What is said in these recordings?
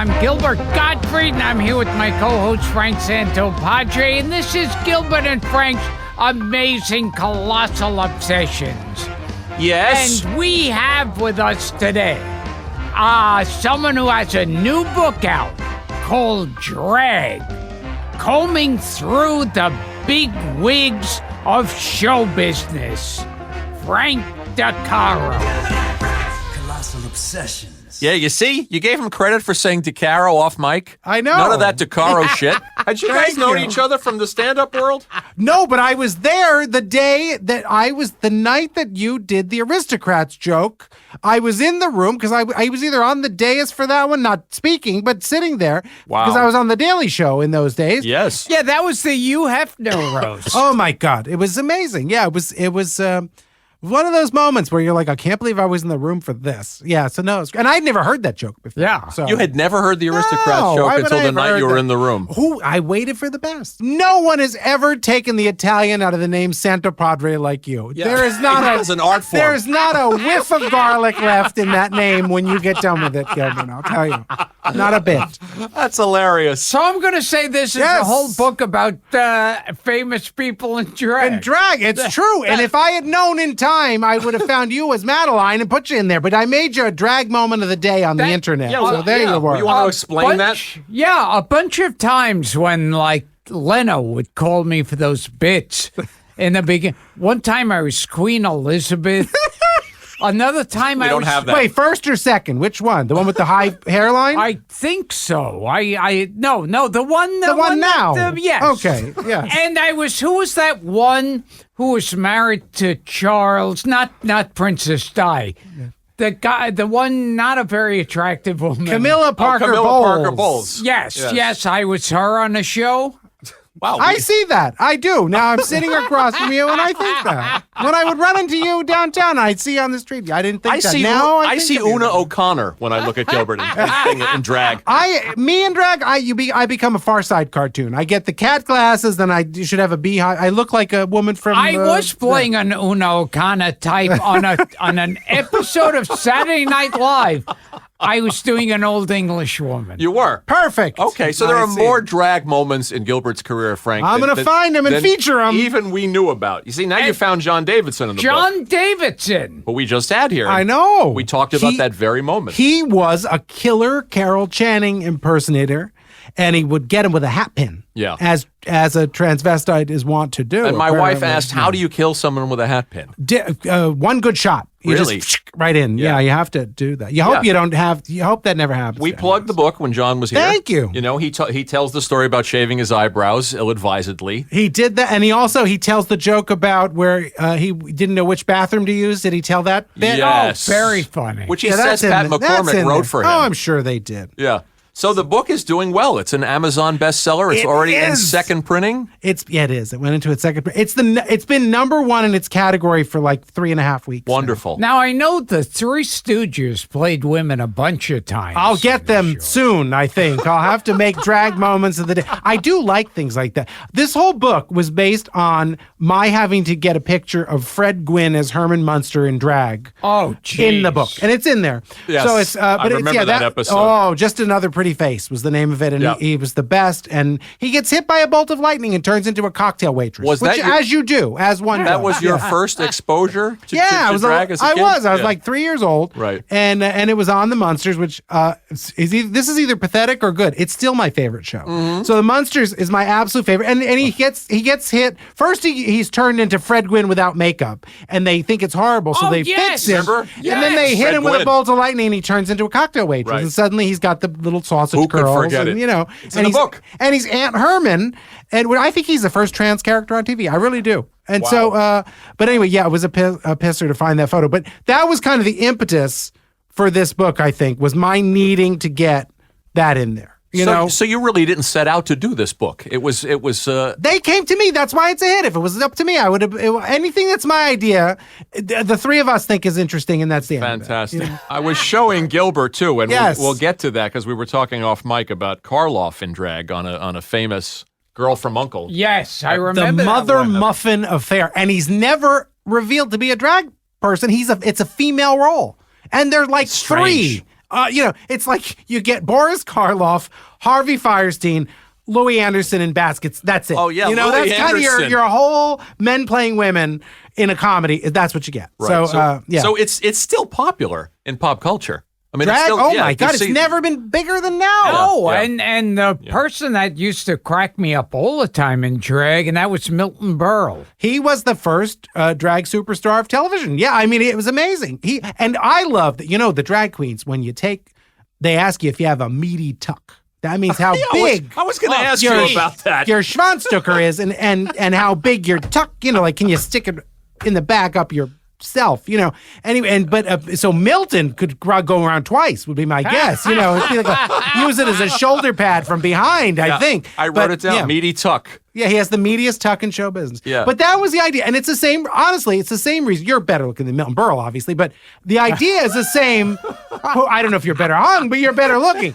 I'm Gilbert Gottfried, and I'm here with my co-host Frank Santopadre, and this is Gilbert and Frank's Amazing Colossal Obsessions. Yes. And we have with us today someone who has a new book out called Drag, Combing Through the Big Wigs of Show Business. Frank DeCaro. Colossal Obsessions. Yeah, you see? You gave him credit for saying DeCaro off mic. I know. None of that DeCaro shit. Had you guys Thank known you. each other from the stand-up world? No, but I was there the night that you did the Aristocrats joke. I was in the room because I was either on the dais for that one, not speaking, but sitting there. Wow. Because I was on the Daily Show in those days. Yes. Yeah, that was the Hugh Hefner roast. Oh my God, it was amazing. Yeah, it was one of those moments where you're like, I can't believe I was in the room for this. Yeah, so no, and I'd never heard that joke before. Yeah. So. You had never heard the Aristocrats No, joke why would until I the have night heard you were that? in the room. I waited for the best. No one has ever taken the Italian out of the name Santopadre like you. Yeah. There is not It is an art form. There's not a whiff of garlic left in that name when you get done with it, Gilbert. I'll tell you, not a bit. That's hilarious. So I'm going to say this is Yes. a whole book about famous people in drag. And drag, it's true. And if I had known in time, I would have found you as Madeline and put you in there. But I made you a drag moment of the day on the internet. yeah, so well, there yeah. you were. You want to explain that? Yeah, a bunch of times when, like, Leno would call me for those bits in the beginning. One time I was Queen Elizabeth. Another time We I don't was... have that. Wait, first or second? Which one? The one with the high hairline? I think so. No, the one... the one now. Yes. Okay, yes. And who was that one who was married to Charles? Not Princess Di. The guy, the one, not a very attractive woman. Camilla Parker Camilla Bowles. Parker Bowles. Yes, I was her on a show. Wow. I see that. I do. Now I'm sitting across from you, and I think that. When I would run into you downtown, I'd see you on the street. I didn't think I that. see, Now I think see of you. Una O'Connor when I look at Gilbert in drag. Me and drag, I become a Far Side cartoon. I get the cat glasses, then I should have a beehive. I look like a woman from. I was playing an Una O'Connor type on an episode of Saturday Night Live. I was doing an old English woman. You were. Perfect. Okay, so there I are see. more drag moments in Gilbert's career, Frank. I'm gonna find 'em and than feature 'em. Even we knew about. You see, now you found John Davidson in the book. John Davidson. But we just had here. I know. We talked about that very moment. He was a killer Carol Channing impersonator, and he would get him with a hat pin. Yeah. As a transvestite is wont to do. And my wife apparently. asked, how do you kill someone with a hat pin? One good shot. You Really? just right in. Yeah. Yeah, you have to do that. You hope you hope that never happens. We to plugged the book when John was here. Thank you. You know, he tells the story about shaving his eyebrows ill-advisedly. He did that, and he tells the joke about where he didn't know which bathroom to use. Did he tell that bit? Yes. Oh, very funny. Which he Yeah, says that's in Pat there. That's McCormick in wrote there. for him. Oh, I'm sure they did. Yeah. So the book is doing well. It's an Amazon bestseller. It's It already in is. second printing. It is. It went into its second. It's been number one in its category for like 3.5 weeks. now. Wonderful. Now, I know the Three Stooges played women a bunch of times. I'll get them soon, I think. I'll have to make drag moments of the day. I do like things like that. This whole book was based on my having to get a picture of Fred Gwynn as Herman Munster in drag. Oh, geez. In the book, and it's in there. Yes, so it's. I But it's remember that episode. Oh, Just Another Pretty Face was the name of it, and Yeah. he was the best. And he gets hit by a bolt of lightning and turns into a cocktail waitress. Was which, that your- as you do, as one. That does. was your Yeah. first exposure to, Yeah, to I was. drag as a I kid? was. I was Yeah. like 3 years old. Right. And it was on the Munsters, which this is either pathetic or good. It's still my favorite show. Mm-hmm. So the Munsters is my absolute favorite. And he gets hit first. He's turned into Fred Gwynn without makeup, and they think it's horrible, so Oh, they yes. fix him. Remember? And then they Yes. hit Fred him with a Gwynn. bolt of lightning, and he turns into a cocktail waitress. Right. And suddenly he's got the little sausage Who could curls. forget and, it? You know, It's and in the he's- book. And he's Aunt Herman, and I think he's the first trans character on TV. I really do. And Wow. so, but anyway, yeah, it was a pisser to find that photo. But that was kind of the impetus for this book, I think, was my needing to get that in there. You know? So you really didn't set out to do this book. It was. They came to me. That's why it's a hit. If it was up to me, I would have. Anything that's my idea, the three of us think is interesting, and that's the end of it. Fantastic. I was showing Gilbert too, and Yes. we'll get to that because we were talking off mic about Karloff in drag on a famous Girl from U.N.C.L.E. Yes, I The remember that Mother one. Muffin affair, and he's never revealed to be a drag person. It's a female role, and they're like Strange. three It's like you get Boris Karloff, Harvey Firestein, Louis Anderson in baskets. That's it. Oh, yeah, You know, Louis that's kind of Anderson. your whole men playing women in a comedy. That's what you get. Right. So it's still popular in pop culture. I mean, drag. it's still, Oh yeah, my God, you it's see- never been bigger than now. Oh, Yeah. and the person that used to crack me up all the time in drag, and that was Milton Berle. He was the first drag superstar of television. Yeah, I mean, it was amazing. And I love that, the drag queens, when they ask you if you have a meaty tuck. That means how big I was going to ask your- you about that. your schwanzstucker is and how big your tuck, like, can you stick it in the back up yourself, Anyway, so Milton could go around twice would be my guess, It'd be like use it as a shoulder pad from behind, I think. I wrote But, it down. yeah. Meaty tuck. Yeah, he has the meatiest tuck in show business. Yeah. But that was the idea. And it's the same, honestly, it's the same reason. You're better looking than Milton Berle, obviously, but the idea is the same. I don't know if you're better hung, but you're better looking.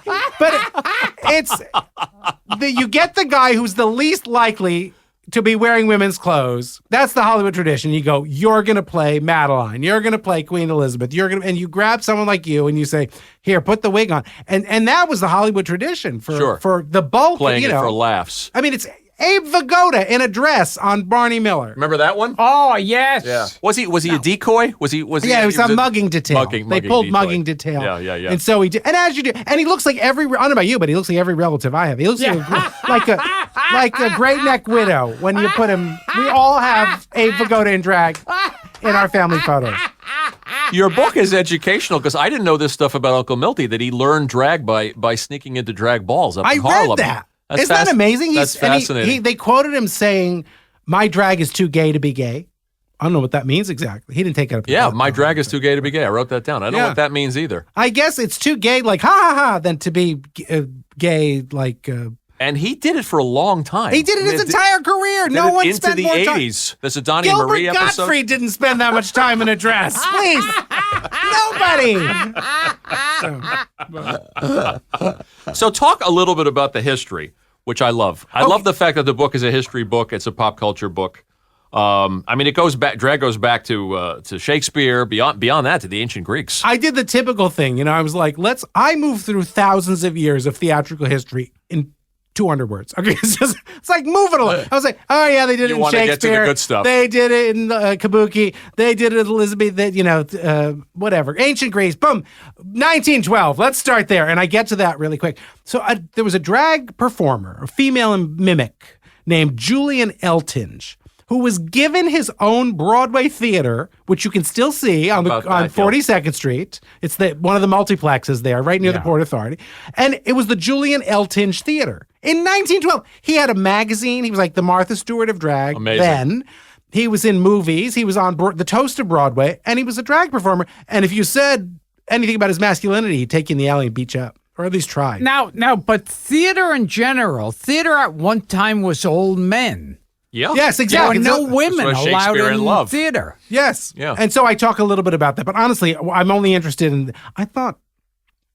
But you get the guy who's the least likely to be wearing women's clothes. That's the Hollywood tradition. You go, you're going to play Madeline. You're going to play Queen Elizabeth. And you grab someone like you and you say, here, put the wig on. And that was the Hollywood tradition for the bulk. Playing it for laughs. I mean, it's Abe Vigoda in a dress on Barney Miller. Remember that one? Oh, yes. Yeah. Was he a decoy? Was he? Yeah, it was a mugging detail. They pulled decoy. mugging detail. Yeah. And so he did. And as you do, and he looks like I don't know about you, but he looks like every relative I have. He looks like a great neck widow when you put him. We all have Abe Vigoda in drag in our family photos. Your book is educational because I didn't know this stuff about Uncle Milty, that he learned drag by sneaking into drag balls up in Harlem. Read that. That's Isn't that amazing? That's fascinating. They quoted him saying, "My drag is too gay to be gay." I don't know what that means exactly. He didn't take it up. Yeah, my drag is too gay to be gay. I wrote that down. I don't know what that means either. I guess it's too gay, like ha ha ha, than to be gay, like. And he did it for a long time. He did it his entire career. No one into spent the more time. 80s. There's a Donnie and Gilbert Marie episode. Gottfried didn't spend that much time in a dress. Please. Nobody. So talk a little bit about the history, which I love. I love the fact that the book is a history book. It's a pop culture book. I mean, it goes back. Drag goes back to Shakespeare. Beyond that, to the ancient Greeks. I did the typical thing. I was like, I moved through thousands of years of theatrical history in 200 words. Okay, it's like moving along. I was like, oh yeah, they did it in wanna Shakespeare. get to the good stuff. They did it in Kabuki. They did it in Elizabeth. Whatever. Ancient Greece. Boom. 1912. Let's start there. And I get to that really quick. So there was a drag performer, a female mimic named Julian Eltinge, who was given his own Broadway theater, which you can still see on 42nd Street. It's one of the multiplexes there, right near the Port Authority. And it was the Julian Eltinge Theater. In 1912, he had a magazine. He was like the Martha Stewart of drag. Amazing. Then he was in movies. He was on the Toast of Broadway, and he was a drag performer. And if you said anything about his masculinity, he'd take you in the alley and beat you up, or at least try. Now, but theater in general, theater at one time was old men. Yeah. Yes, There exactly. were no women That's why allowed Shakespeare in in Love. theater. Yes. Yeah. And so I talk a little bit about that, but honestly, I'm only interested in,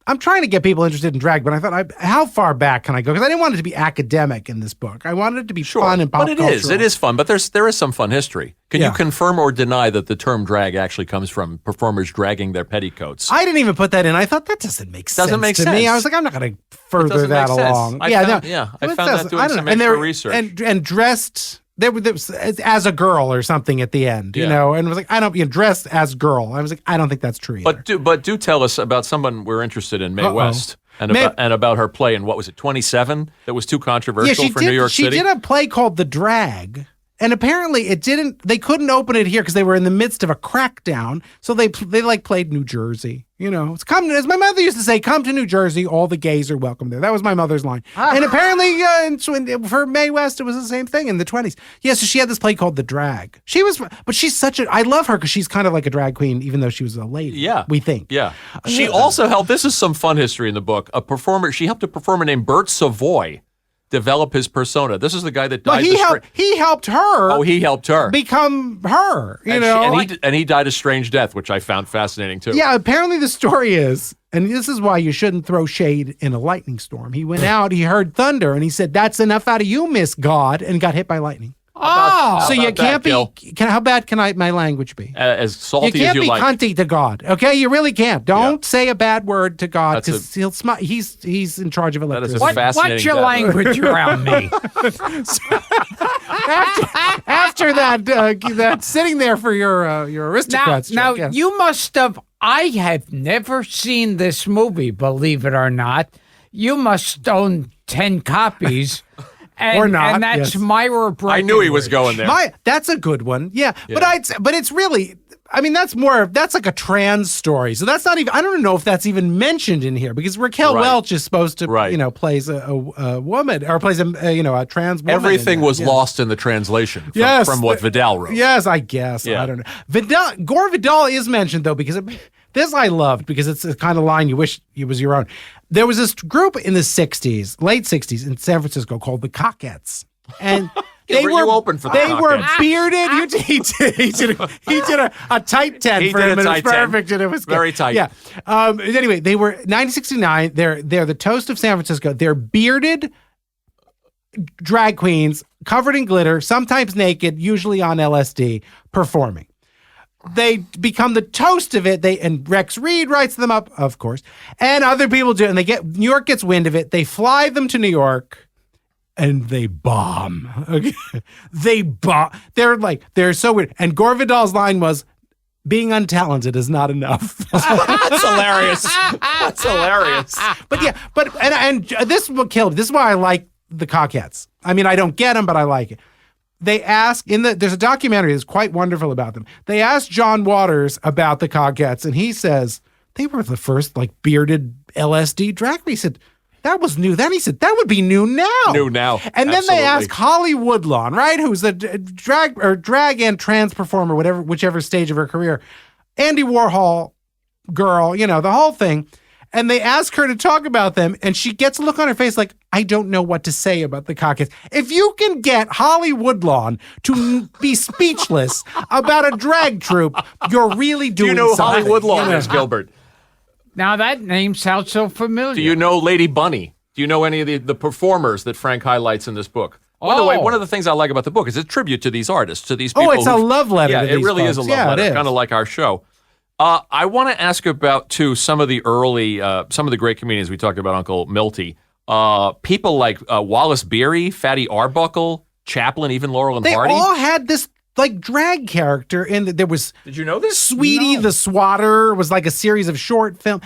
I'm trying to get people interested in drag, but I thought, how far back can I go? Because I didn't want it to be academic in this book. I wanted it to be fun and pop But cultural. it is fun. But there is some fun history. Can Yeah. you confirm or deny that the term drag actually comes from performers dragging their petticoats? I didn't even put that in. I thought that doesn't make sense make to me. sense. I was like, I'm not going to further doesn't that make sense. along. I It found that doesn't. doing I don't some know. And extra they're- research. And dressed. There was as a girl or something at the end, Yeah. and it was like, I don't, dressed as girl. I was like, I don't think that's true either. But do tell us about someone we're interested in, Mae West, and about her play in, what was it, 27? That was too controversial for New York City. She did a play called The Drag, and apparently they couldn't open it here because they were in the midst of a crackdown. So they played New Jersey. It's as my mother used to say, come to New Jersey, all the gays are welcome there. That was my mother's line. And apparently for Mae West, it was the same thing in the 20s. Yeah, so she had this play called The Drag. But she's I love her because she's kind of like a drag queen, even though she was a lady. Yeah. We think. Yeah. She also helped, this is some fun history in the book, she helped a performer named Bert Savoy develop his persona. This is the guy that died. He helped her. Oh, he helped her become her. and he died a strange death, which I found fascinating too. Yeah, apparently the story is, and this is why you shouldn't throw shade in a lightning storm. He went out, he heard thunder, and he said, "That's enough out of you, Miss God," and got hit by lightning. Oh, So you about can't that, Gil? how bad can my language be? As You salty as can't you be like. cunty to God, okay? You really can't. Don't say a bad word to God That's because he'll smile. He's in charge of is a electricity. fascinating what's your death. language around me? After that sitting there for your aristocrats. Now, Chuck, yes. you must have. I have never seen this movie, believe it or not. You must own 10 copies. And, Or not, And that's yes. Myra Breckenridge. I knew he was going there. That's a good one. Yeah. But it's really, I mean, that's like a trans story. So that's not even, I don't know if that's even mentioned in here because Raquel Right. Welch is supposed to, Right. plays a woman or plays a trans woman. Everything in that. was Yes. lost in the translation from, Yes. from what Vidal wrote. Yes, I guess. Yeah. I don't know. Gore Vidal is mentioned though because this I loved because it's the kind of line you wish it was your own. There was this group in the late 60s in San Francisco called the Cockettes. And they were were you open for the They were Cockettes? bearded. He did a tight 10 He for did him. a And it was tight 10. perfect and it was good. Very tight. Yeah. Anyway, they were 1969. They're the toast of San Francisco. They're bearded drag queens covered in glitter, sometimes naked, usually on LSD, performing. They become the toast of it. And Rex Reed writes them up, of course, and other people do. And New York gets wind of it. They fly them to New York, and they bomb. Okay, they bomb. They're so weird. And Gore Vidal's line was, "Being untalented is not enough." That's hilarious. That's hilarious. But yeah, and this is what killed me. This is why I like the Cockettes. I mean, I don't get them, but I like it. They ask there's a documentary that's quite wonderful about them. They asked John Waters about the Cockettes, and he says they were the first bearded LSD drag. He said that was new then. He said that would be new now. New now. And then Absolutely. they ask Holly Woodlawn, right, who's a drag and trans performer, whichever stage of her career, Andy Warhol girl, the whole thing. And they ask her to talk about them, and she gets a look on her face like, I don't know what to say about the Cockettes. If you can get Holly Woodlawn to be speechless about a drag troupe, you're really Do doing you know who something. Holly Woodlawn is, Gilbert? Now, that name sounds so familiar. Do you know Lady Bunny? Do you know any of the performers that Frank highlights in this book? By the way, one of the things I like about the book is a tribute to these artists, to these people. Oh, it's a love letter Yeah, to it these really is a folks. love Yeah, it letter, is. kind of like our show. I want to ask about, too, some of the early, some of the great comedians. We talked about Uncle Milty. People like Wallace Beery, Fatty Arbuckle, Chaplin, even Laurel and They Hardy. all had this drag character there was Did you know this? Sweetie the Swatter was like a series of short film.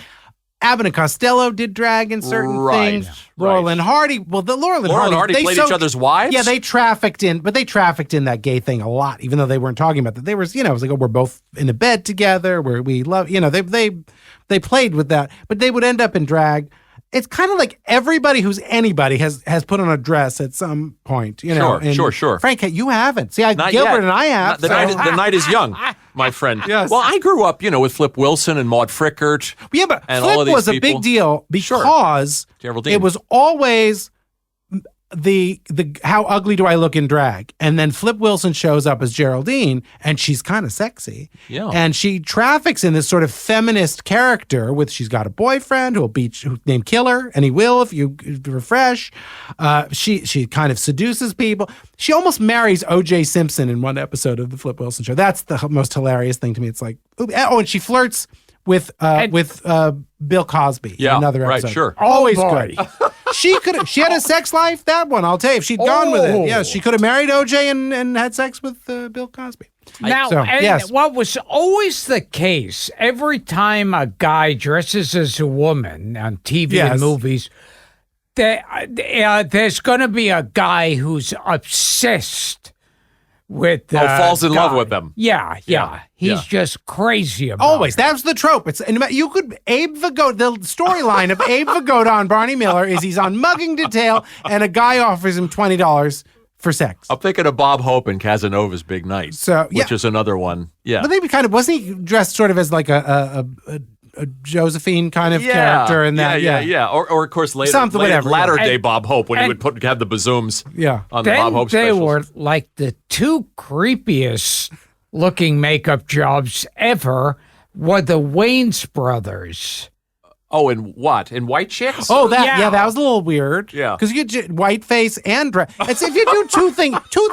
Abbott and Costello did drag in certain Right, things. Laurel right. and Hardy. Well, the Laurel and Laurel and Hardy Hardy played each other's wives? Yeah, they trafficked in that gay thing a lot, even though they weren't talking about that. They were, it was like, oh, we're both in a bed together, where we love, they played with that, but they would end up in drag. It's kind of like everybody who's anybody has put on a dress at some point, Sure, and sure. Frank, you haven't. See, Not Gilbert yet. and I have. The night is young, my friend. Yes. Well, I grew up, with Flip Wilson and Maude Frickert. Yeah, but and Flip all of these was a people. big deal because Geraldine. it was always the how ugly do I look in drag? And then Flip Wilson shows up as Geraldine, and she's kind of sexy. Yeah. And she traffics in this sort of feminist character she's got a boyfriend who'll named Killer, and he will if you refresh. She kind of seduces people. She almost marries O.J. Simpson in one episode of the Flip Wilson show. That's the most hilarious thing to me. It's like, and she flirts with Bill Cosby in Yeah, another right, episode. sure. Always Oh, boy. good. She had a sex life, that one, I'll tell you. If she'd gone with it. Yeah, she could have married OJ and had sex with Bill Cosby. Now, what was always the case, every time a guy dresses as a woman on TV and movies, there's going to be a guy who's obsessed with falls in love with them. Yeah. He's just crazy about Always. it. That's the trope. You could Abe Vigoda. The storyline of Abe Vigoda on Barney Miller is he's on mugging detail, and a guy offers him $20 for sex. I'm thinking of Bob Hope and Casanova's Big Night, which is another one. Yeah. But they wasn't he dressed sort of as like a Josephine kind of character in that? Yeah. Or of course Something, whatever. latter day Bob Hope when he would have the bazooms on the Bob Hope They specials. were like the two creepiest looking makeup jobs ever were the Wayans brothers. Oh, in what? In White Chicks? Oh, that Yeah. that was a little weird. Yeah. because you get white face and drag. It's if you do two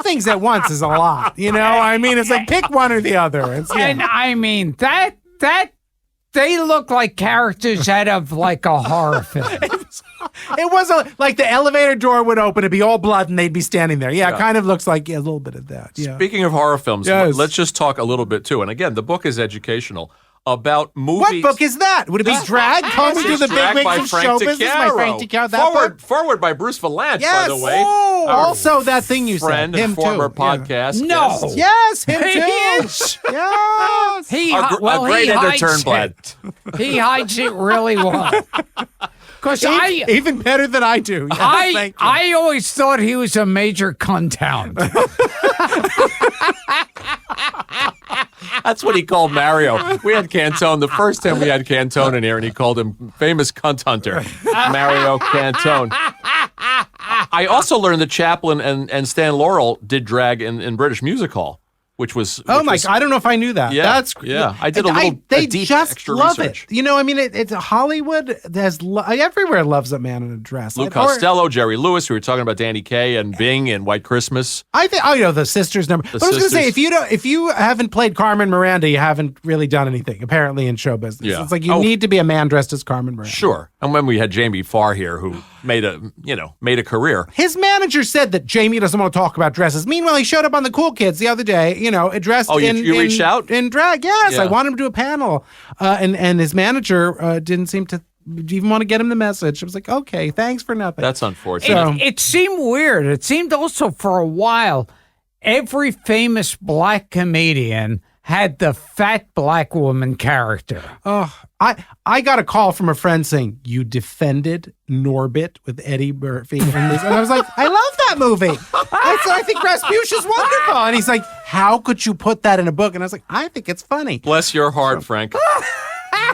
things at once is a lot. You know, I mean, it's like pick one or the other. It's, yeah. And I mean that they look like characters out of like a horror film. It was like the elevator door would open, it'd be all blood, and they'd be standing there. Yeah, it kind of looks like a little bit of that. Yeah. Speaking of horror films, Yes. let's just talk a little bit too. And again, the book is educational about What movies. book is that? Would it be Drag? Combing through the big Drag by wigs of Frank show business by Frank DeCaro. DeCaro? That book? Forward by Bruce Valanche, Yes. by the way. Oh, Our also that thing you friend said. and Him former too. Yeah. podcast. No. guest. Yes, him He too. is. Yes. He A great he Ender hides Turnblad. it. He hides it really well. Because Even better than I do. Yes, thank you. I always thought he was a major cuntown. That's what he called Mario. We had Cantone. The first time we had Cantone in here, and he called him famous cunt hunter, Mario Cantone. I also learned that Chaplin and Stan Laurel did drag in British Music Hall, which was Oh which my! was- I don't know if I knew that. Yeah, That's yeah. I did a little They deep just extra love research. it. You know, I mean, it's Hollywood has everywhere loves a man in a dress. Lou Or- Costello, Jerry Lewis. We were talking about Danny Kaye and Bing and White Christmas. I think. Oh, you know, the sisters number. But I was going to say, Sisters. if you haven't played Carmen Miranda, you haven't really done anything. Apparently, in show business, Yeah. it's like you Oh. need to be a man dressed as Carmen Miranda. Sure. And when we had Jamie Farr here, who made a career. His manager said that Jamie doesn't want to talk about dresses. Meanwhile, he showed up on the Cool Kids the other day, dressed Oh, you in reached out? in drag. Yes, Yeah. I wanted him to do a panel, and his manager didn't seem to even want to get him the message. I was like, okay, thanks for nothing. That's unfortunate. It seemed weird. It seemed also for a while, every famous black comedian had the fat black woman character. Oh, I got a call from a friend saying, you defended Norbit with Eddie Murphy. And I was like, I love that movie. I said, I think Rasputin's wonderful. And he's like, how could you put that in a book? And I was like, I think it's funny. Bless your heart, Frank.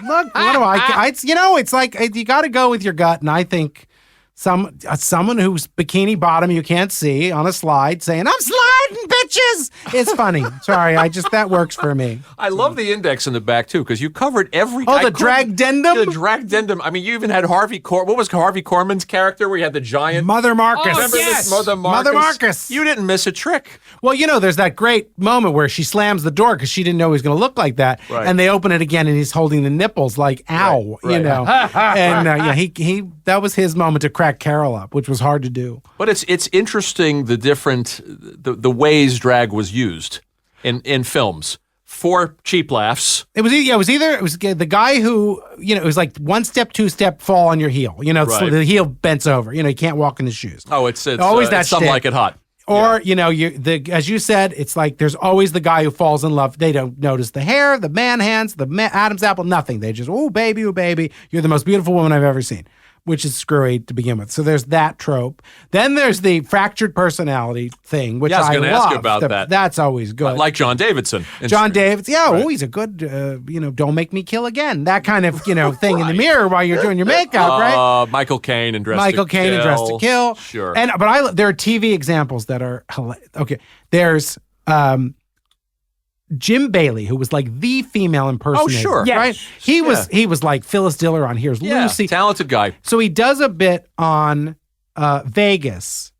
Look, what do it's like you got to go with your gut. And I think someone who's bikini bottom you can't see on a slide saying, I'm sliding, bitches. It's funny. Sorry, that works for me. I love the index in the back, too, because you covered every... Oh, I the couldn't- dragdendum? The dragdendum. I mean, you even had Harvey what was Harvey Korman's character where you had the giant... Mother Marcus. Oh, Remember yes. this? Mother Marcus? Mother Marcus. You didn't miss a trick. Well, there's that great moment where she slams the door because she didn't know he was going to look like that. Right. And they open it again and he's holding the nipples like, ow, Right. And he that was his moment to crack Carol up, which was hard to do. But it's interesting the ways drag was used in films for cheap laughs. It was the guy who, it was like 1 step, 2 step, fall on your heel. So Right. the heel bents over. You can't walk in his shoes. Oh, it's Always that it's Some shtick. Like It Hot. Or, as you said, it's like there's always the guy who falls in love. They don't notice the hair, the man hands, Adam's apple, nothing. They just, oh, baby, you're the most beautiful woman I've ever seen, which is screwy to begin with. So there's that trope. Then there's the fractured personality thing, which Yeah, I was I gonna love. ask you about that. That's always good. Like John Davidson. John Davis, he's a good, don't make me kill again. That kind of, thing in the mirror while you're doing your makeup, right? Michael Caine and Dressed Michael to Caine Kill. and Dressed to Kill. Sure. But there are TV examples that are hilarious. Okay, there's Jim Bailey, who was like the female impersonator. Oh, sure. Yes. Right? He was like Phyllis Diller on Here's Yeah, Lucy. talented guy. So he does a bit on Vegas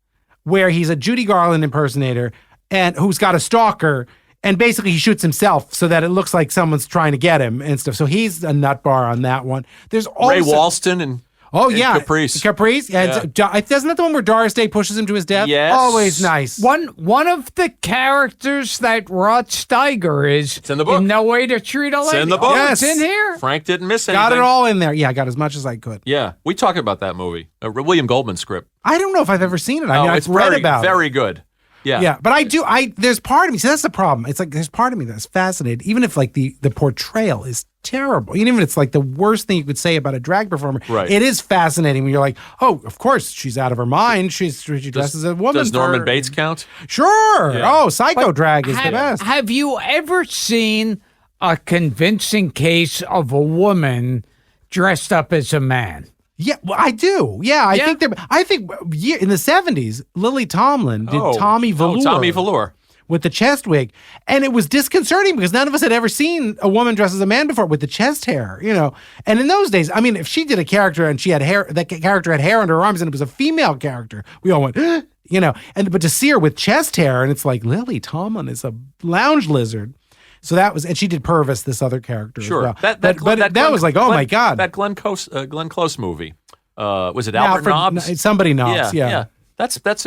where he's a Judy Garland impersonator and who's got a stalker. And basically, he shoots himself so that it looks like someone's trying to get him and stuff. So he's a nut bar on that one. There's also Ray Walston and Caprice. Caprice. Yeah. Isn't that the one where Doris Day pushes him to his death? Yes. Always nice. One of the characters that Rod Steiger is in the book. in No Way to Treat a Lady. in the book. Oh, it's Yes. in here. Frank didn't miss anything. Got it all in there. Yeah, I got as much as I could. Yeah, we talk about that movie. William Goldman script. I don't know if I've ever seen it. I mean, it's I've read very, about it. very good. Yeah. Yeah, but there's part of me, see, that's the problem. It's like, there's part of me that's fascinated, even if like the portrayal is terrible, even if it's like the worst thing you could say about a drag performer, Right. it is fascinating when you're like, oh, of course, she's out of her mind. She dresses as a woman. Does Norman Bates count? Sure. Yeah. Oh, psycho drag is the best. Have you ever seen a convincing case of a woman dressed up as a man? Yeah, well, I do. Yeah, I think in the 70s, Lily Tomlin did Tommy Velour. Oh, Tommy Velour. with the chest wig. And it was disconcerting because none of us had ever seen a woman dressed as a man before with the chest hair, you know. And in those days, I mean, if she did a character and she had hair, that character had hair under her arms and it was a female character, we all went, you know. But to see her with chest hair and it's like Lily Tomlin is a lounge lizard. So that was, and she did Purvis, this other character. Sure. As well. That was like, oh my God. That Glenn Close movie. Was it Albert Nobbs? Somebody Nobbs, yeah.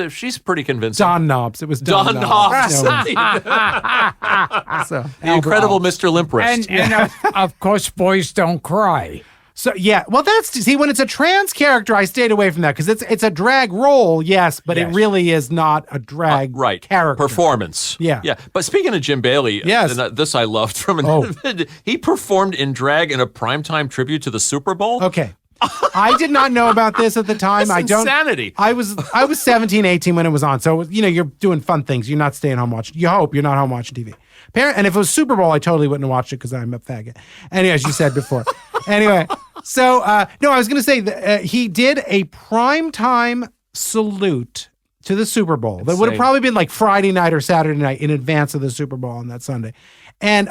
She's pretty convincing. Don Knobs. It was Don Knobs. So, The incredible Mr. Limprist. And of course, boys don't cry. So yeah, well, see, when it's a trans character, I stayed away from that because it's a drag role, yes, but it really is not a drag character performance. Yeah. But speaking of Jim Bailey, yes, and this I loved from he performed in drag in a primetime tribute to the Super Bowl. Okay. I did not know about this at the time. That's insanity. I was 17, 18 when it was on. So, you know, you're doing fun things. You're not staying home watching. You hope you're not home watching TV. And if it was Super Bowl, I totally wouldn't have watched it because I'm a faggot. Anyway, as you said before. Anyway, so, no, I was going to say that he did a primetime salute to the Super Bowl. That would have probably been like Friday night or Saturday night in advance of the Super Bowl on that Sunday. And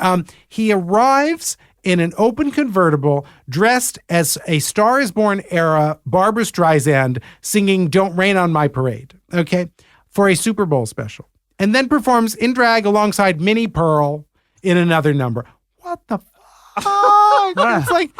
he arrives in an open convertible, dressed as a Star is Born era Barbra Streisand singing Don't Rain on My Parade, okay, for a Super Bowl special. And then performs in drag alongside Minnie Pearl in another number. What the fuck? It's like,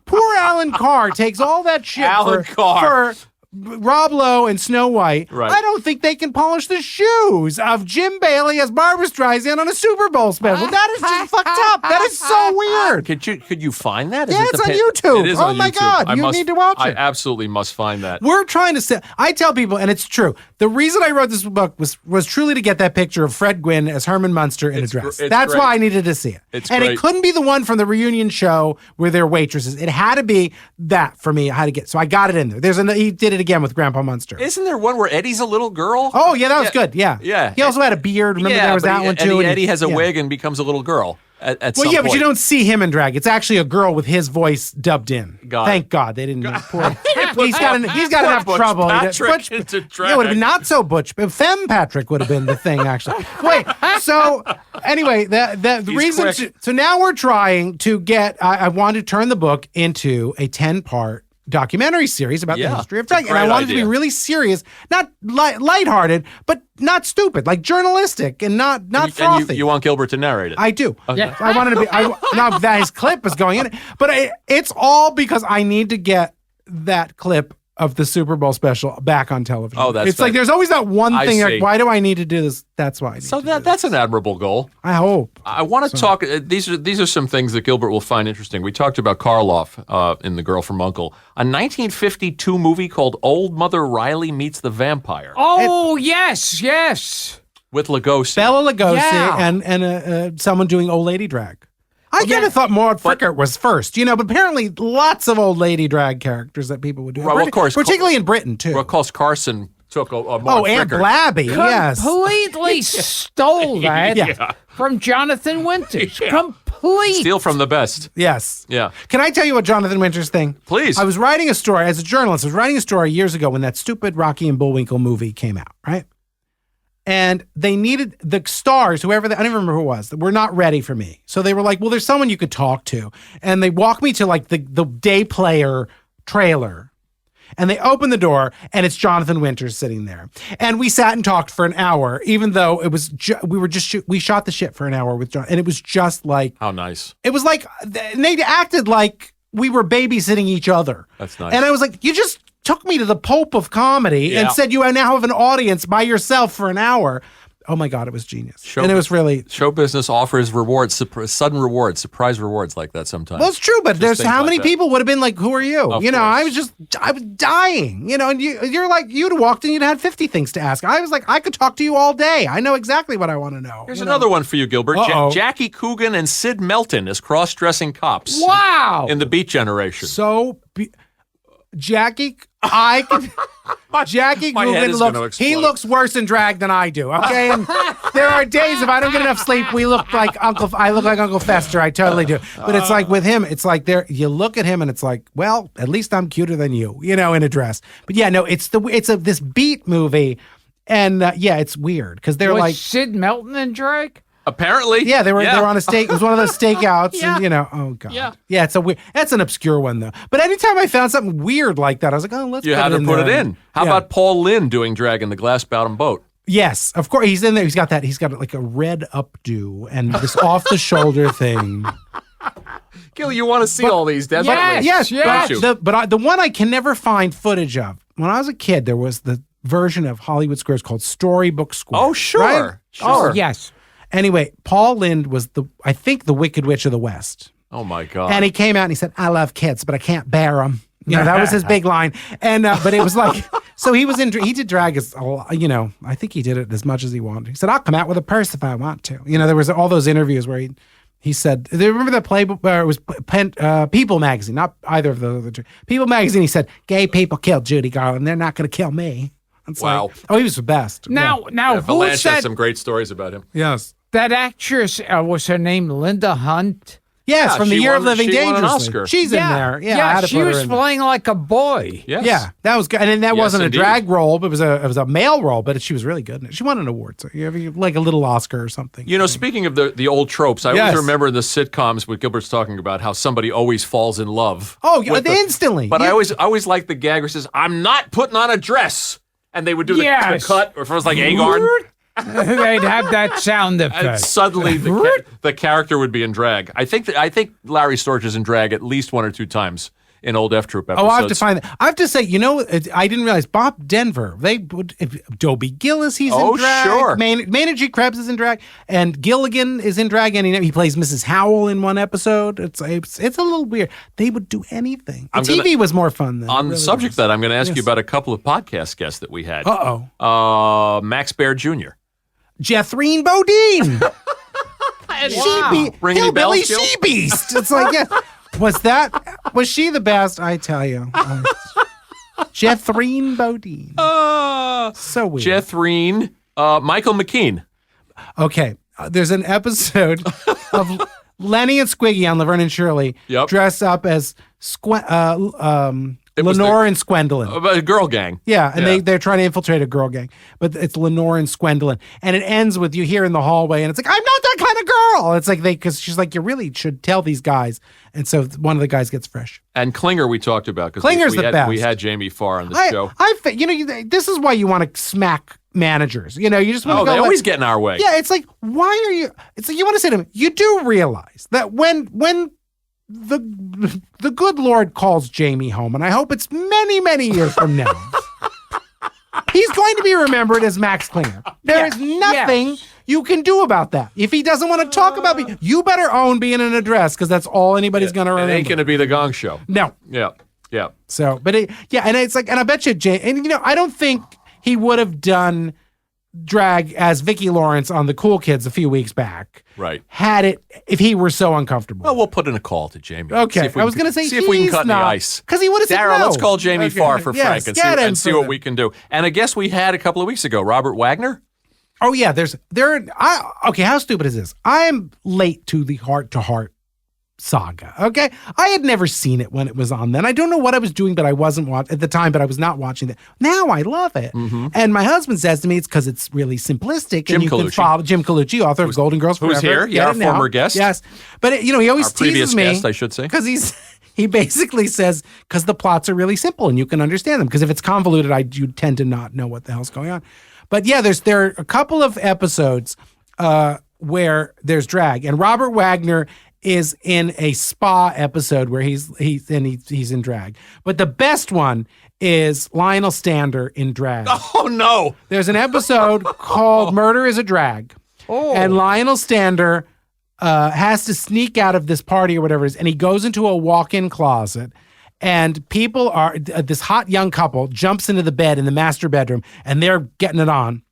poor Alan Carr takes all that shit for Rob Lowe and Snow White. Right. I don't think they can polish the shoes of Jim Bailey as Barbra Streisand on a Super Bowl special. That is just fucked up. That is so weird. Could you find that? Yeah, it's on YouTube. It is oh on my YouTube. God, you need to watch it. I absolutely must find that. We're trying to say, I tell people, and it's true, the reason I wrote this book was truly to get that picture of Fred Gwynne as Herman Munster in a dress. That's why I needed to see it. It couldn't be the one from the reunion show where they're waitresses. It had to be that for me. I had to get, so I got it in there. He did it again with Grandpa Munster. Isn't there one where Eddie's a little girl? Oh, yeah, that was good. Yeah. Yeah. He also had a beard. Remember there was that one too? And Eddie has a wig and becomes a little girl at some but point. you don't see him in drag. It's actually a girl with his voice dubbed in. Thank God they didn't. He's got enough Butch trouble. Patrick into drag. Yeah, it would have been not so Butch. But Femme Patrick would have been the thing, actually. Wait, so anyway, the reason. So now we're trying to get, I wanted to turn the book into a 10-part documentary series about the history of drag. And I wanted to be really serious, not lighthearted, but not stupid, like journalistic and not frothy. And you want Gilbert to narrate it? I do. Yeah. I wanted to be, now that his clip is going in, but it's all because I need to get that clip of the Super Bowl special back on television. Oh, it's like there's always that one thing. see. Like, why do I need to do this? That's why. That's an admirable goal. I hope. I want to talk. These are some things that Gilbert will find interesting. We talked about Karloff in The Girl from U.N.C.L.E., a 1952 movie called Old Mother Riley Meets the Vampire. Oh, yes. With Lugosi. Bela Lugosi Yeah. and someone doing old lady drag. I kind of thought Maud Frickert was first, but apparently lots of old lady drag characters that people would do. Well, of course. Particularly in Britain, too. Well, of course, Carson took a Maud Aunt Frickert. Blabby, yes. Completely stole that from Jonathan Winters. Complete. Steal from the best. Yes. Yeah. Can I tell you what Jonathan Winters thing? Please. I was writing a story, as a journalist, I was writing a story years ago when that stupid Rocky and Bullwinkle movie came out, right? And they needed the stars, I don't even remember who it was, were not ready for me. So they were like, well, there's someone you could talk to. And they walked me to like the Day Player trailer. And they opened the door and it's Jonathan Winters sitting there. And we sat and talked for an hour, even though it was, we shot the shit for an hour with John. And it was just like. How nice. It was like, and they acted like we were babysitting each other. That's nice. And I was like, you just took me to the Pope of comedy and said you now have an audience by yourself for an hour. Oh my God, it was genius. And it was really... Show business offers rewards, sudden rewards, surprise rewards like that sometimes. Well, it's true, but there's how many people would have been like, who are you? Of course. I was dying, and you're like, you'd have walked in, you'd had 50 things to ask. I was like, I could talk to you all day. I know exactly what I want to know. Here's another one for you, Gilbert. Jackie Coogan and Sid Melton as cross-dressing cops. Wow. In the Beat Generation. Jackie Coogan looks worse in drag than I do. Okay, and there are days if I don't get enough sleep, I look like Uncle Fester. I totally do. But it's like with him, it's like you look at him and it's like, well, at least I'm cuter than you, in a dress. But yeah, no, it's this Beat movie. And yeah, it's weird because they're Was like, Sid Melton in drag? Apparently. yeah, they were on a steak. It was one of those stakeouts. Yeah. And, oh god. Yeah. Yeah, it's a weird. That's an obscure one though. But anytime I found something weird like that, I was like, oh, let's. You had to put it in. How Yeah. about Paul Lynde doing drag in the glass bottom boat? Yes, of course he's in there. He's got that. He's got like a red updo and this off the shoulder thing. Gil, you want to see all these, definitely. Yes. Yes, Yes. but the one I can never find footage of. When I was a kid, there was the version of Hollywood Squares called Storybook Square. Oh, sure. right? Sure. Oh, yes. Anyway, Paul Lynde was I think the Wicked Witch of the West. Oh, my God. And he came out and he said, I love kids, but I can't bear them. That was his big line. And, but it was like, so he did drag as, I think he did it as much as he wanted. He said, I'll come out with a purse if I want to. There was all those interviews where he said, they remember that Playboy, it was People Magazine, not either of the other two. People Magazine, he said, gay people killed Judy Garland. They're not going to kill me. It's Wow. Like, he was the best. Now, Yeah, who Valanche has said some great stories about him. Yes. that actress? Was her name Linda Hunt? Yes, Yeah, from the she Year of won- Living she won an Dangerously. Oscar. She's in there. Yeah, I had to she put her was in there. playing like a boy. Yes. Yeah, that was good. And then that Yes, wasn't indeed. a drag role, but it was a male role, but she was really good in it. She won an award. So you have like a little Oscar or something. Speaking of the old tropes, I Yes. always remember in the sitcoms what Gilbert's talking about, how somebody always falls in love. Oh, yeah, with instantly. But Yeah. I always like the gag where it says, I'm not putting on a dress. And they would do the Yes. cut, or if it was like Agarn, They'd have that sound and effect. suddenly the character would be in drag. I think Larry Storch is in drag at least one or two times in old F Troop episodes. Oh, I have to find that. I have to say, I didn't realize Bob Denver. Dobie Gillis, he's Oh, in drag. sure. Maynard G. Krebs is in drag, and Gilligan is in drag, and he plays Mrs. Howell in one episode. It's a little weird. They would do anything. The TV was more fun then. On It the really subject was. of that, I'm going to ask you Yes. about a couple of podcast guests that we had. Uh-oh. Max Baer Jr. Jethrine Bodine. Wow. Ring any Hillbilly bells, Gil? She-Beast. It's like, yeah. Was she the best? I tell you. Jethrine Bodine. So weird. Jethrine, Michael McKean. Okay. There's an episode of Lenny and Squiggy on Laverne and Shirley Yep. dress up as It was Lenore and Squendolyn. A girl gang. Yeah, and Yeah. they're trying to infiltrate a girl gang, but it's Lenore and Squendolyn, and it ends with you here in the hallway, and it's like, I'm not that kind of girl. It's like because she's like, you really should tell these guys, and so one of the guys gets fresh. And Klinger we talked about. 'Cause Klinger's we the had, best. We had Jamie Farr on the show. This is why you want to smack managers. You just want to Oh, go. they like- always get in our way. Yeah, it's like, why are you? It's like you want to say to them, you do realize that when the good Lord calls Jamie home, and I hope it's many, many years from now, he's going to be remembered as Max Klinger. There is nothing you can do about that. If he doesn't want to talk about me, you better own being in a dress because that's all anybody's going to It remember. ain't going to be the Gong Show. No. Yeah. Yeah. So, but and it's like, and I bet you, I don't think he would have done drag as Vicki Lawrence on The Cool Kids a few weeks back. Right. If he were so uncomfortable. Well, we'll put in a call to Jamie. Okay, See if we I was can- going to say see if we can he's cut not, the ice. because he would have said Dara, no. let's call Jamie Okay. Farr for Yes, Frank and get him see for what the- we can do. And I guess we had a couple of weeks ago Robert Wagner. Oh yeah, okay, how stupid is this? I am late to the Heart to Heart saga. Okay, I had never seen it when it was on then. I don't know what I was doing, but I wasn't at the time, but I was not watching it. Now I love it. And my husband says to me it's because it's really simplistic. Jim and you can Colucci. follow Jim Colucci, author of Golden Girls who's Forever. here, yeah, our Get it now. former guest. Yes, but he always Our previous teases me, guest, I should say. because he basically says because the plots are really simple and you can understand them. Because if it's convoluted, you tend to not know what the hell's going on. But yeah, there are a couple of episodes where there's drag, and Robert Wagner is in a spa episode where he's in drag. But the best one is Lionel Stander in drag. Oh, no. There's an episode called Murder is a Drag. And Lionel Stander has to sneak out of this party or whatever it is, and he goes into a walk-in closet, and this hot young couple jumps into the bed in the master bedroom, and they're getting it on.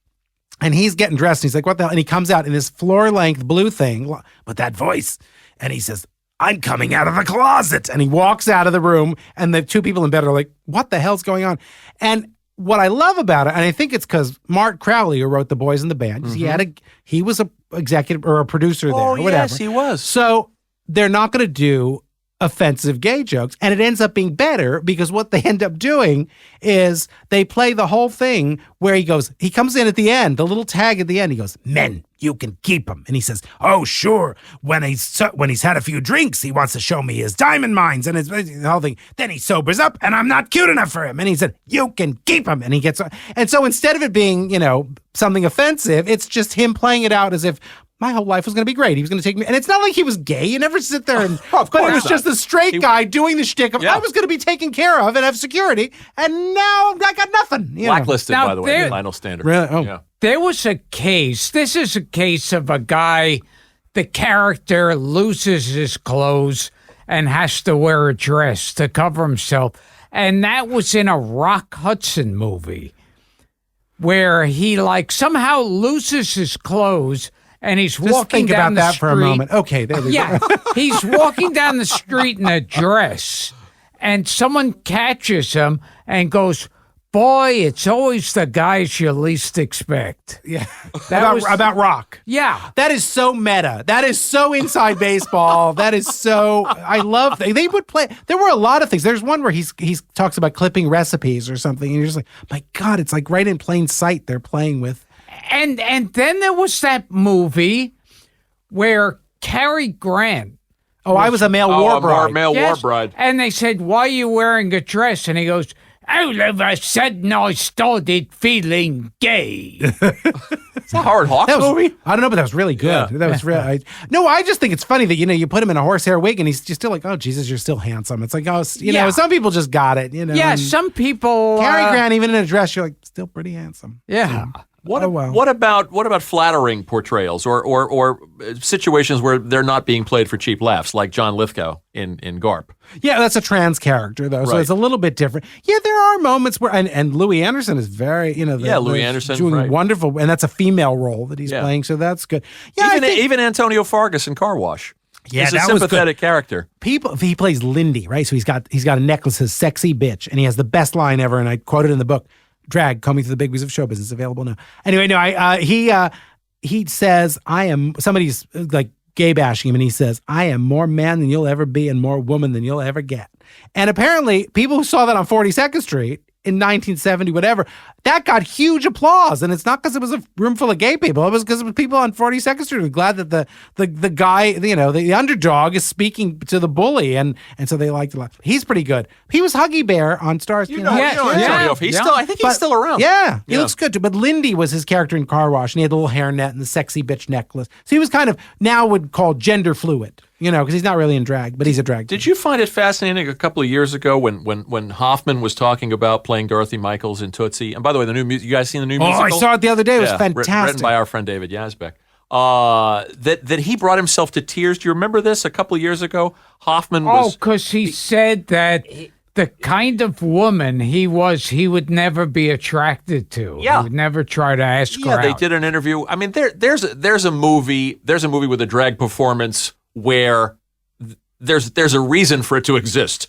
And he's getting dressed, and he's like, what the hell? And he comes out in this floor-length blue thing, with that voice, and he says, I'm coming out of the closet. And he walks out of the room, and the two people in bed are like, what the hell's going on? And what I love about it, and I think it's because Mark Crowley, who wrote The Boys in the Band, he was a executive or a producer there or whatever. Yes, he was. So they're not going to do offensive gay jokes. And it ends up being better because what they end up doing is they play the whole thing where he comes in at the end, the little tag at the end, he goes, "Men, you can keep him." And he says, "Oh, sure. When he's had a few drinks, he wants to show me his diamond mines and the whole thing. Then he sobers up and I'm not cute enough for him." And he said, "You can keep him." And he gets, and so instead of it being, something offensive, it's just him playing it out as if my whole life was going to be great. He was going to take me. And it's not like he was gay. You never sit there and, but it was just the straight guy doing the shtick of, I was going to be taken care of and have security. And now I got nothing. Blacklisted, Now, by the way, the final standard. Really? Oh. Yeah. There was a case. This is a case of a guy, the character loses his clothes and has to wear a dress to cover himself. And that was in a Rock Hudson movie where he somehow loses his clothes and he's Just walking think down about the that street. for a moment. Okay, there we Yeah, go. he's walking down the street in a dress, and someone catches him and goes, "Boy, it's always the guys you least expect." Yeah. That was- about rock. Yeah. That is so meta. That is so inside baseball. That is so. I love. They would play. There were a lot of things. There's one where he talks about clipping recipes or something, and you're just like, my God, it's like right in plain sight. They're playing with. And then there was that movie where Cary Grant. Oh, I was a male war bride. Male war bride. And they said, "Why are you wearing a dress?" And he goes, "All of a sudden I started feeling gay." It's a Howard Hawks That was, movie. I don't know, but that was really good. Yeah. That was real. I just think it's funny that you put him in a horsehair wig and he's just still like, "Oh Jesus, you're still handsome." It's like, Yeah. some people just got it. Yeah, and some people. Cary Grant, even in a dress, you're like, still pretty handsome. Yeah. What well. what about flattering portrayals or situations where they're not being played for cheap laughs, like John Lithgow in Garp? Yeah, that's a trans character though, so Right. it's a little bit different. Yeah, there are moments where and Louis Anderson is very, Louis Anderson, doing right. wonderful, and that's a female role that he's playing, so that's good. Yeah, Even Antonio Fargas in Car Wash. Yeah, He's a that was sympathetic character. he plays Lindy, right? So he's got a necklace, his sexy bitch, and he has the best line ever, and I quote it in the book. Drag, coming through the big wigs of show business, available now. Anyway, no, he says, somebody's like gay bashing him, and he says, "I am more man than you'll ever be and more woman than you'll ever get." And apparently people who saw that on 42nd Street in 1970, whatever, that got huge applause. And it's not because it was a room full of gay people. It was because it was people on 42nd Street who were glad that the guy, the underdog is speaking to the bully. And so they liked it a lot. He's pretty good. He was Huggy Bear on Stars. Antonio. Yeah. I think he's still around. Yeah, he Yeah. looks good too. But Lindy was his character in Car Wash, and he had the little hairnet and the sexy bitch necklace. So he was kind of now would call gender fluid, because he's not really in drag, but he's a drag. Did you find it fascinating a couple of years ago when Hoffman was talking about playing Dorothy Michaels in Tootsie? And by the way, the new music, you guys seen the new musical? I saw it the other day. It was fantastic. Written by our friend David Yazbek. That he brought himself to tears. Do you remember this a couple of years ago? Hoffman was... because he said that the kind of woman he would never be attracted to. Yeah. He would never try to ask her Yeah, they out. did an interview. I mean, there's a movie with a drag performance where there's a reason for it to exist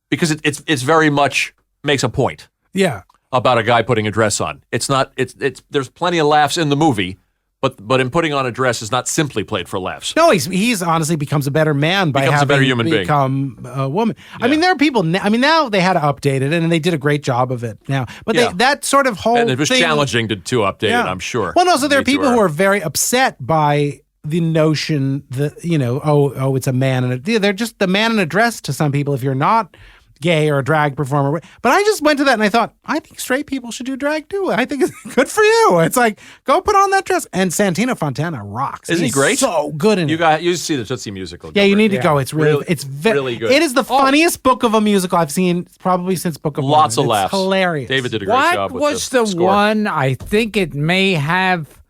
because it's very much makes a point Yeah. about a guy putting a dress on. It's not it's there's plenty of laughs in the movie, but in putting on a dress is not simply played for laughs. No, he's honestly becomes a better man by Becomes a having better human being. become a woman. I mean, there are people. Now they had to update it, and they did a great job of it now. But Yeah. that sort of whole And it was thing, challenging to update it, I'm sure. Well, no, so there are Me too, people who Eric. are very upset by the notion that it's a man and they're just the man in a dress to some people if you're not gay or a drag performer. But I just went to that and I thought, I think straight people should do drag too. I think it's good for you. It's like, go put on that dress. And Santino Fontana rocks. Isn't he He's great? so good in it. You see the Tootsie musical. Yeah, you Gilbert. need to go. It's really, it's really good. It is the funniest book of a musical I've seen probably since Book of Lots of Mormon. laughs. It's hilarious. David did a great What job with was the the score. one? I think it may have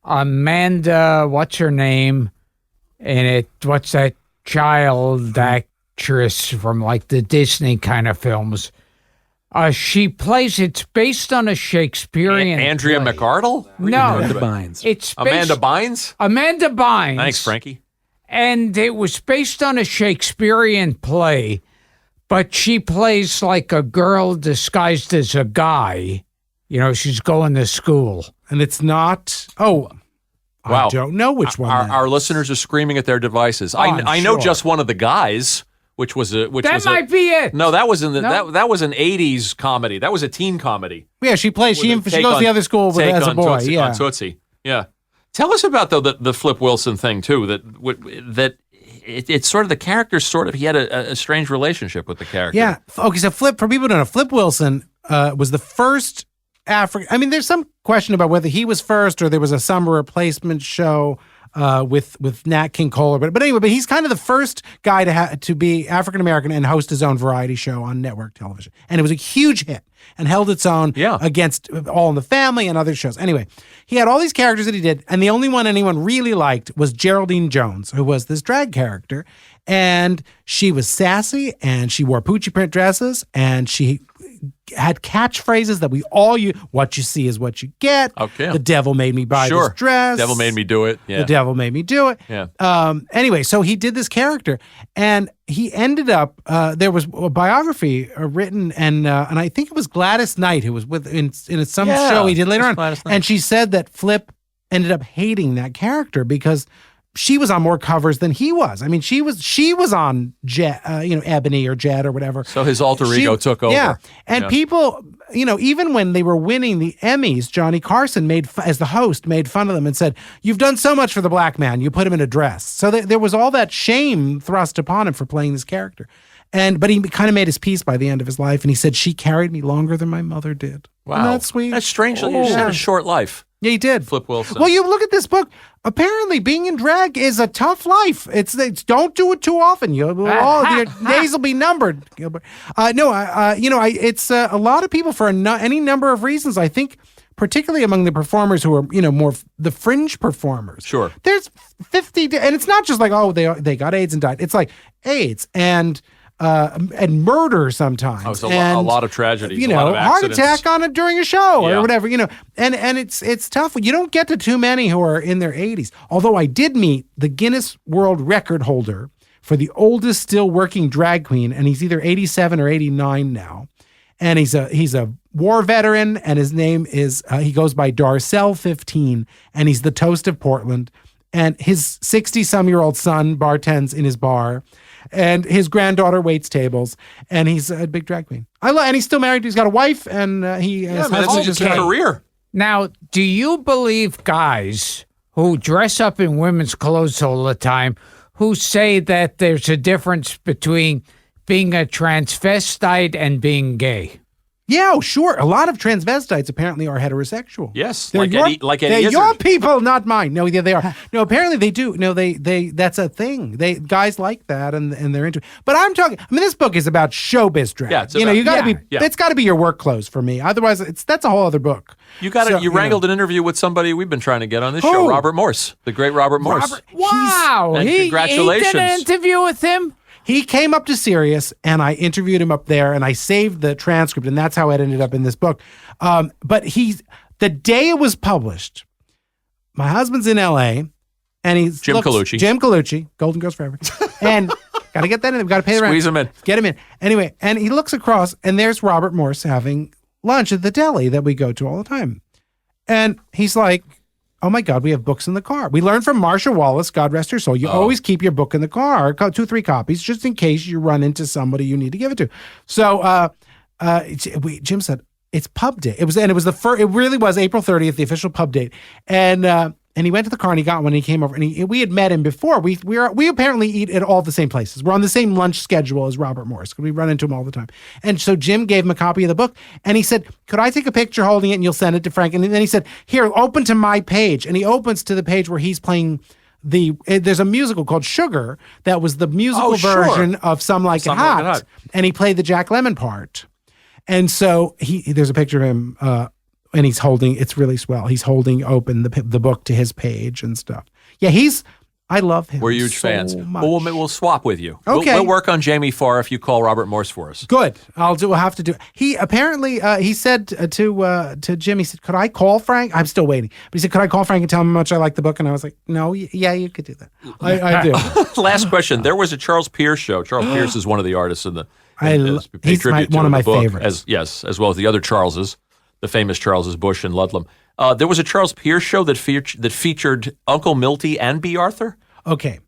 Amanda, what's her name in it? What's that child actress from like the Disney kind of films? She plays. It's based on a Shakespearean. Andrea play. McArdle? No, Amanda Bynes. it's based, Amanda Bynes? Amanda Bynes. Thanks, Frankie. And it was based on a Shakespearean play, but she plays like a girl disguised as a guy. She's going to school. And it's not, I Wow. don't know which one. that Our is. listeners are screaming at their devices. I'm I know sure. just one of the guys. which was That might be it. No, that was in the No? that was an 80s comedy. That was a teen comedy. Yeah, she plays. She With a goes take to on- the other school take as a on boy. Tootsie, Yeah. on Tootsie. Yeah. Tell us about though the Flip Wilson thing too. It's sort of the character. He had a strange relationship with the character. Yeah. Okay. So for people who don't know, Flip Wilson was the first African. I mean, there's some question about whether he was first or there was a summer replacement show with Nat King Cole. But anyway, but he's kind of the first guy to be African American and host his own variety show on network television, and it was a huge hit and held its own against All in the Family and other shows. Anyway, he had all these characters that he did, and the only one anyone really liked was Geraldine Jones, who was this drag character, and she was sassy, and she wore Poochie print dresses, and she had catchphrases that we all use. What you see is what you get. Okay. The devil made me buy this dress. Devil made me do it. Yeah. The devil made me do it. Yeah. Anyway, so he did this character, and he ended up. There was a biography written, and I think it was Gladys Knight who was in some show he did later on, and she said that Flip ended up hating that character because she was on more covers than he was. I mean, she was on Jet, Ebony or Jet or whatever. So his alter ego took over. Yeah, and people, even when they were winning the Emmys, Johnny Carson as the host made fun of them and said, "You've done so much for the black man. You put him in a dress." So there was all that shame thrust upon him for playing this character. But he kind of made his peace by the end of his life, and he said, "She carried me longer than my mother did." Wow. Isn't that sweet? That's strange. He just had a short life. Yeah, he did. Flip Wilson. Well, you look at this book. Apparently, being in drag is a tough life. It's don't do it too often. Your days will be numbered. Gilbert. It's a lot of people for any number of reasons. I think, particularly among the performers who are more the fringe performers. Sure. There's 50, and it's not just like they got AIDS and died. It's like AIDS and murder sometimes. Oh, it's a lot of tragedies. A lot of heart accidents. attack during a show Yeah. or whatever, and it's tough. You don't get to too many who are in their 80s. Although I did meet the Guinness World Record holder for the oldest still working drag queen, and he's either 87 or 89 now. And he's a war veteran, and his name is he goes by Darcel 15, and he's the toast of Portland. And his 60-some-year-old son bartends in his bar, and his granddaughter waits tables, and he's a big drag queen. And he's still married. He's got a wife, and he has That's just a career. Now, do you believe guys who dress up in women's clothes all the time, who say that there's a difference between being a transvestite and being gay? Yeah, oh, sure. A lot of transvestites apparently are heterosexual. Yes, They're like any they're your izzard. people, not mine. No, yeah, they are. No, apparently they do. No, they that's a thing. Guys like that, and they're into it. But I'm talking. I mean, this book is about showbiz drag. Yeah, it's you about- got to be. yeah. It's got to be your work clothes for me. Otherwise, that's a whole other book. You wrangled an interview with somebody we've been trying to get on this show, Who? Robert Morse, the great Robert Morse. Wow. And He congratulations. did an interview with him? He came up to Sirius, and I interviewed him up there, and I saved the transcript, and that's how it ended up in this book. But the day it was published, my husband's in L.A., and he's Jim Colucci, Golden Girls Forever, and got to get that in. We've got to pay the rent. Squeeze him in. Get him in. Anyway, and he looks across, and there's Robert Morse having lunch at the deli that we go to all the time, and he's like, "Oh my God, we have books in the car." We learned from Marsha Wallace, God rest her soul, you always keep your book in the car, 2-3 copies, just in case you run into somebody you need to give it to. So Jim said, "It's pub day." It was the first. It really was April 30th, the official pub date, and he went to the car and he got one. And he came over, and we had met him before. We apparently eat at all the same places. We're on the same lunch schedule as Robert Morse. We run into him all the time. And so Jim gave him a copy of the book, and he said, "Could I take a picture holding it and you'll send it to Frank?" And then he said, "Here, open to my page." And he opens to the page where he's playing there's a musical called Sugar that was the musical version of Some Like It Hot, and he played the Jack Lemmon part. And so there's a picture of him. And he's holding, it's really swell. He's holding open the book to his page and stuff. Yeah, I love him. We're huge so fans. much. Well, we'll swap with you. Okay. We'll work on Jamie Farr if you call Robert Morse for us. Good. We'll have to do it. He apparently, he said to Jim, he said, "Could I call Frank?" I'm still waiting. But he said, "Could I call Frank and tell him how much I like the book?" And I was like, "No, yeah, you could do that." I do. Last question. There was a Charles Pierce show. Charles Pierce is one of the artists in the he's one of my favorites. As well as the other Charleses, the famous Charleses, Bush and Ludlam. There was a Charles Pierce show that featured Uncle Milty and B. Arthur. Okay.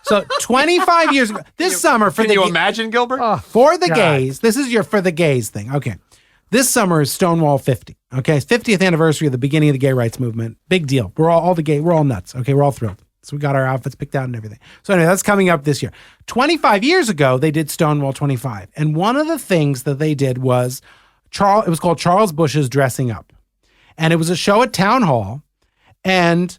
So 25 years ago, this summer for Can you imagine, Gilbert? for the gays, this is your for the gays thing. Okay. This summer is Stonewall 50. Okay. It's 50th anniversary of the beginning of the gay rights movement. Big deal. We're all nuts. Okay. We're all thrilled. So we got our outfits picked out and everything. So anyway, that's coming up this year. 25 years ago, they did Stonewall 25. And one of the things that they did was it was called Charles Bush's Dressing Up. And it was a show at Town Hall. And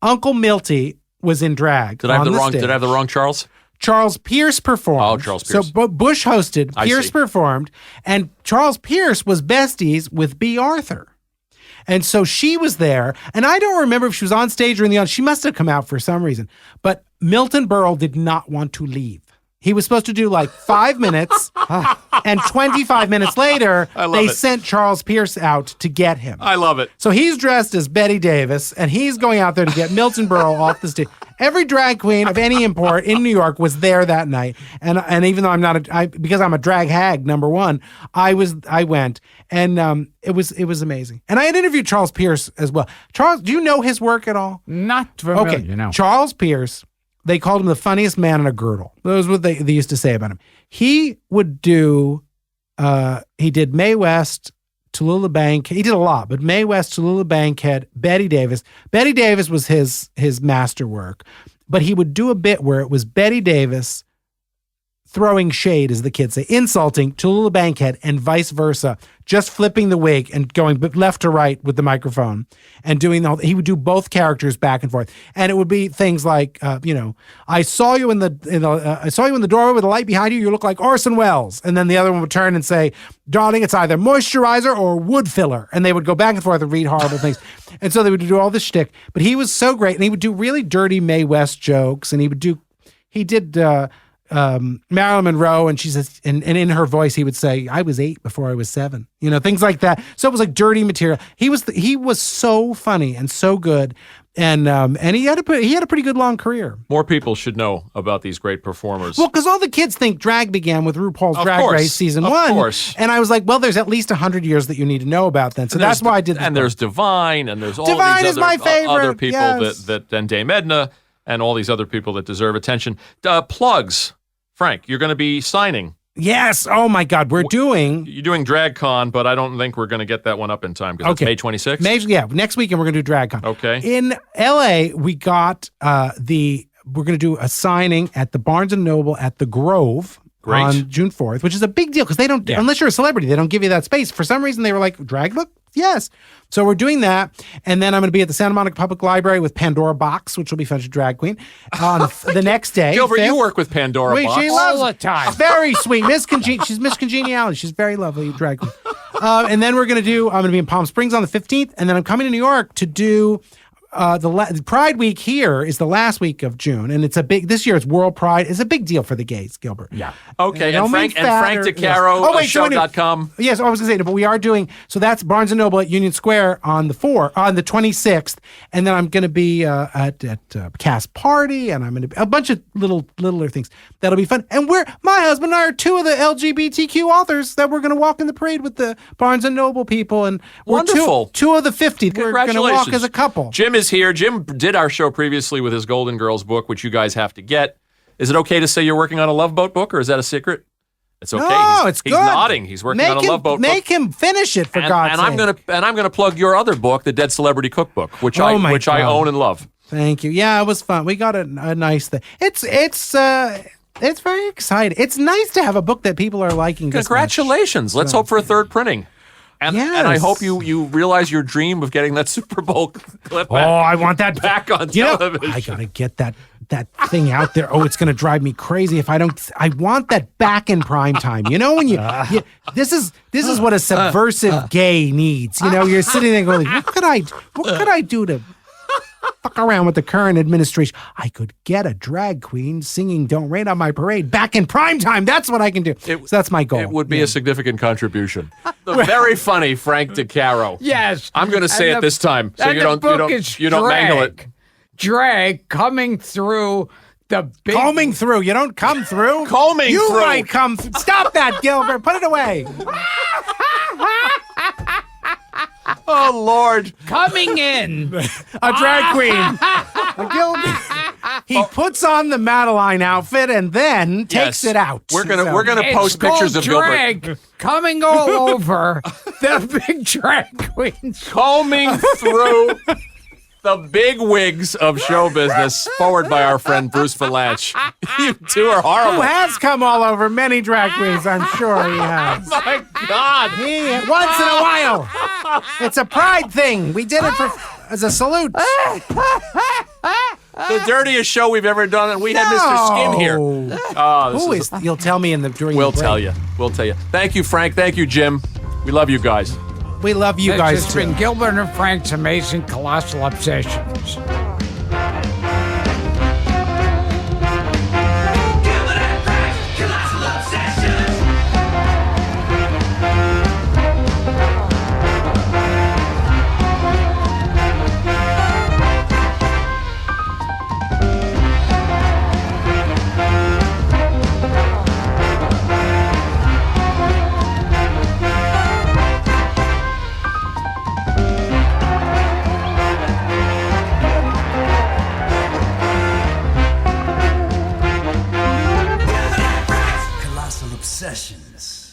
Uncle Milty was in drag. Did I have the wrong Charles? Charles Pierce performed. Oh, Charles Pierce. So Bush hosted, I Pierce see. performed, and Charles Pierce was besties with B. Arthur. And so she was there, and I don't remember if she was on stage or in the audience. She must have come out for some reason. But Milton Berle did not want to leave. He was supposed to do like 5 minutes, and 25 minutes later, they sent Charles Pierce out to get him. I love it. So he's dressed as Betty Davis, and he's going out there to get Milton Berle off the stage. Every drag queen of any import in New York was there that night, and even though I'm not because I'm a drag hag, number one, I went, and it was amazing. And I had interviewed Charles Pierce as well. Charles, do you know his work at all? Not familiar, Okay, Charles Pierce. They called him the funniest man in a girdle. That was what they used to say about him. He would do, he did Mae West, Tallulah Bankhead. He did a lot, but Mae West, Tallulah Bankhead, Betty Davis. Betty Davis was his masterwork, but he would do a bit where it was Betty Davis throwing shade, as the kids say, insulting Tallulah Bankhead and vice versa, just flipping the wig and going left to right with the microphone and doing he would do both characters back and forth. And it would be things like, I saw you in the doorway with a light behind you. You look like Orson Welles. And then the other one would turn and say, darling, it's either moisturizer or wood filler. And they would go back and forth and read horrible things. And so they would do all this shtick, but he was so great. And he would do really dirty Mae West jokes. And he did Marilyn Monroe, and she says, and in her voice he would say, I was 8 before I was 7, things like that. So it was like dirty material. He was so funny and so good, and he had a pretty good long career. More people should know about these great performers. Well, because all the kids think drag began with RuPaul's Drag Race season 1. Of course. And I was like, well, there's at least 100 years that you need to know about then. So that's why I did this. And there's Divine, and there's all Divine these is my favorite. other people Yes. and Dame Edna, and all these other people that deserve attention. Plugs. Frank, you're going to be signing. Yes. Oh my God. You're doing DragCon, but I don't think we're going to get that one up in time because it's May 26th. Next weekend we're going to do DragCon. Okay. In LA, we got we're going to do a signing at the Barnes & Noble at the Grove on June 4th, which is a big deal because they don't, unless you're a celebrity, they don't give you that space. For some reason, they were like, drag look? Yes. So we're doing that. And then I'm going to be at the Santa Monica Public Library with Pandora Box, which will be fun to drag queen, on the next day. Gilbert, 5th. you work with Pandora Box. She loves all the time. Very sweet. She's Miss Congeniality. She's very lovely drag queen. And then I'm going to be in Palm Springs on the 15th. And then I'm coming to New York to do the Pride Week here is the last week of June, and this year it's World Pride. It's a big deal for the gays, Gilbert. Yeah. Okay, and Frank DeCaro, show.com. Yes, I was going to say, but we are doing, so that's Barnes & Noble at Union Square on the 26th, and then I'm going to be at Cass Party, and I'm going to be a bunch of littler things. That'll be fun. And my husband and I are 2 of the LGBTQ authors that we're going to walk in the parade with the Barnes & Noble people, and we're Wonderful. two of the 50. We're going to walk as a couple. Jim is here. Jim did our show previously with his Golden Girls book, which you guys have to get. Is it okay to say you're working on a Love Boat book, or is that a secret? It's okay. No, it's good. He's nodding. He's working on a Love Boat book. Make him finish it, for God's sake. I'm gonna plug your other book, The Dead Celebrity Cookbook, which I own and love. Thank you. Yeah, it was fun. We got a nice thing. It's very exciting. It's nice to have a book that people are liking. Congratulations. Let's hope for a third printing. And I hope you realize your dream of getting that Super Bowl clip back. Oh, I want that back on television. I gotta get that thing out there. Oh, it's gonna drive me crazy if I don't. I want that back in prime time. When this is what a subversive gay needs. You're sitting there going, what could I do to fuck around with the current administration? I could get a drag queen singing "Don't Rain on My Parade" back in prime time. That's what I can do. So that's my goal. It would be a significant contribution. The very funny Frank DeCaro. Yes. I'm going to say it this time, so you don't mangle it. Drag coming through the big... Combing through. You don't come through. Combing you through. You might come... Stop that, Gilbert. Put it away. Oh, Lord. Coming in. A drag queen. He puts on the Madeline outfit and then takes Yes. it out. We're gonna It's post pictures called of Gilbert drag coming all over the big drag queens. combing through the big wigs of show business, forward by our friend Bruce Valanche. You two are Who horrible. has come all over many drag queens, I'm sure he has. My God. He, once in a while. It's a pride thing. We did it as a salute. The dirtiest show we've ever done, and we had Mr. Skin here. Oh, this Who is? You'll tell me during We'll the break. tell you. We'll tell you. Thank you, Frank. Thank you, Jim. We love you guys. We love you guys This too. has been Gilbert and Frank's Amazing Colossal Obsessions. Gilbert and Frank's Colossal Obsessions. Colossal Obsessions.